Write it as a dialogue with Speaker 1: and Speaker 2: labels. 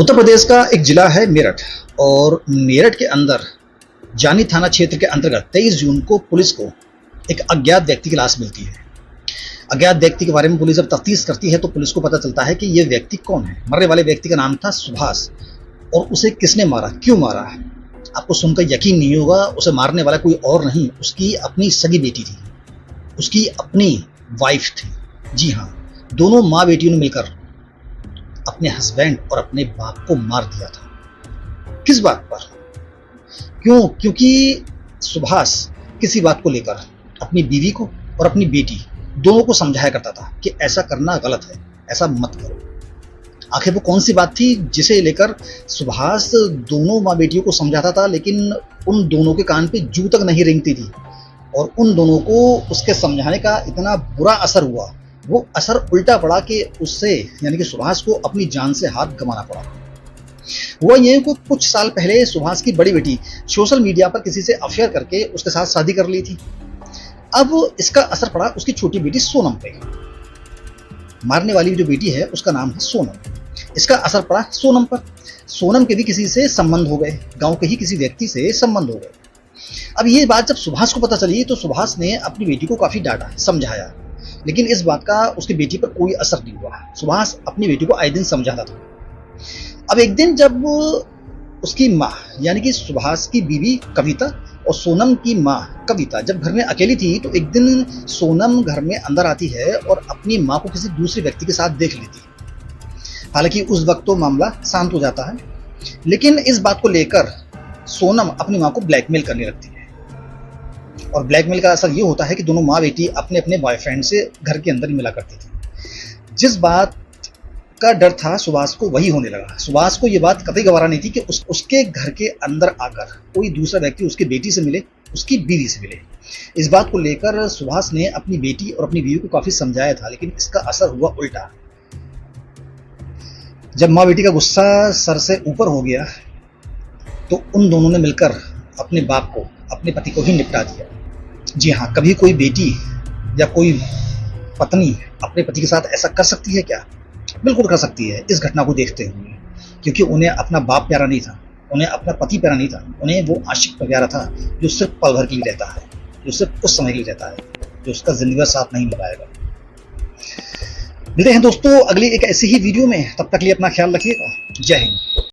Speaker 1: उत्तर प्रदेश का एक जिला है मेरठ और मेरठ के अंदर जानी थाना क्षेत्र के अंतर्गत 23 जून को पुलिस को एक अज्ञात व्यक्ति की लाश मिलती है। अज्ञात व्यक्ति के बारे में पुलिस जब तफ्तीश करती है तो पुलिस को पता चलता है कि यह व्यक्ति कौन है। मरने वाले व्यक्ति का नाम था सुभाष और उसे किसने मारा, क्यों मारा, आपको सुनकर यकीन नहीं होगा। उसे मारने वाला कोई और नहीं, उसकी अपनी सगी बेटी थी, उसकी अपनी वाइफ थी। जी हाँ, दोनों माँ बेटियों ने मिलकर अपने हस्बैंड और अपने बाप को मार दिया था। किस बात पर, क्यों? क्योंकि सुभाष किसी बात को लेकर अपनी बीवी को और अपनी बेटी दोनों को समझाया करता था कि ऐसा करना गलत है, ऐसा मत करो। आखिर वो कौन सी बात थी जिसे लेकर सुभाष दोनों माँ बेटियों को समझाता था, लेकिन उन दोनों के कान पे जू तक नहीं रेंगती थी और उन दोनों को उसके समझाने का इतना बुरा असर हुआ, वो असर उल्टा पड़ा कि उससे यानी कि सुभाष को अपनी जान से हाथ गंवाना पड़ा। हुआ ये को कुछ साल पहले सुभाष की बड़ी बेटी सोशल मीडिया पर किसी से अफेयर करके उसके साथ शादी कर ली थी। अब इसका असर पड़ा उसकी छोटी बेटी सोनम पे। मारने वाली जो बेटी है उसका नाम है सोनम। इसका असर पड़ा सोनम पर। सोनम के भी किसी से संबंध हो गए, गांव के ही किसी व्यक्ति से संबंध हो गए। अब ये बात जब सुभाष को पता चली तो सुभाष ने अपनी बेटी को काफी डांटा, समझाया, लेकिन इस बात का उसकी बेटी पर कोई असर नहीं हुआ। सुभाष अपनी बेटी को आए दिन समझाता था। अब एक दिन जब उसकी माँ यानी कि सुभाष की बीवी कविता और सोनम की माँ कविता जब घर में अकेली थी तो एक दिन सोनम घर में अंदर आती है और अपनी माँ को किसी दूसरे व्यक्ति के साथ देख लेती है। हालांकि उस वक्त तो मामला शांत हो जाता है, लेकिन इस बात को लेकर सोनम अपनी माँ को ब्लैकमेल करने लगती है और ब्लैकमेल का असर ये होता है कि दोनों माँ बेटी अपने अपने बॉयफ्रेंड से घर के अंदर ही मिला करती थी। जिस बात का डर था सुभाष को वही होने लगा। सुभाष को ये बात कतई गवारा नहीं थी कि उसके घर के अंदर आकर कोई दूसरा व्यक्ति उसकी बेटी से मिले, उसकी बीवी से मिले। इस बात को लेकर सुभाष ने अपनी बेटी और अपनी बीवी को काफी समझाया था, लेकिन इसका असर हुआ उल्टा। जब माँ बेटी का गुस्सा सर से ऊपर हो गया तो उन दोनों ने मिलकर अपने बाप को, अपने पति को ही निपटा दिया। जी हाँ, कभी कोई बेटी या कोई पत्नी अपने पति के साथ ऐसा कर सकती है क्या? बिल्कुल कर सकती है इस घटना को देखते हुए, क्योंकि उन्हें अपना बाप प्यारा नहीं था, उन्हें अपना पति प्यारा नहीं था, उन्हें वो आशिक प्यारा था जो सिर्फ पल भर के लिए रहता है, जो सिर्फ कुछ समय के लिए रहता है, जो उसका जिंदगी भर साथ नहीं निभाएगा। मिलते हैं दोस्तों अगली एक ऐसी ही वीडियो में, तब तक लिए अपना ख्याल रखिएगा। जय हिंद।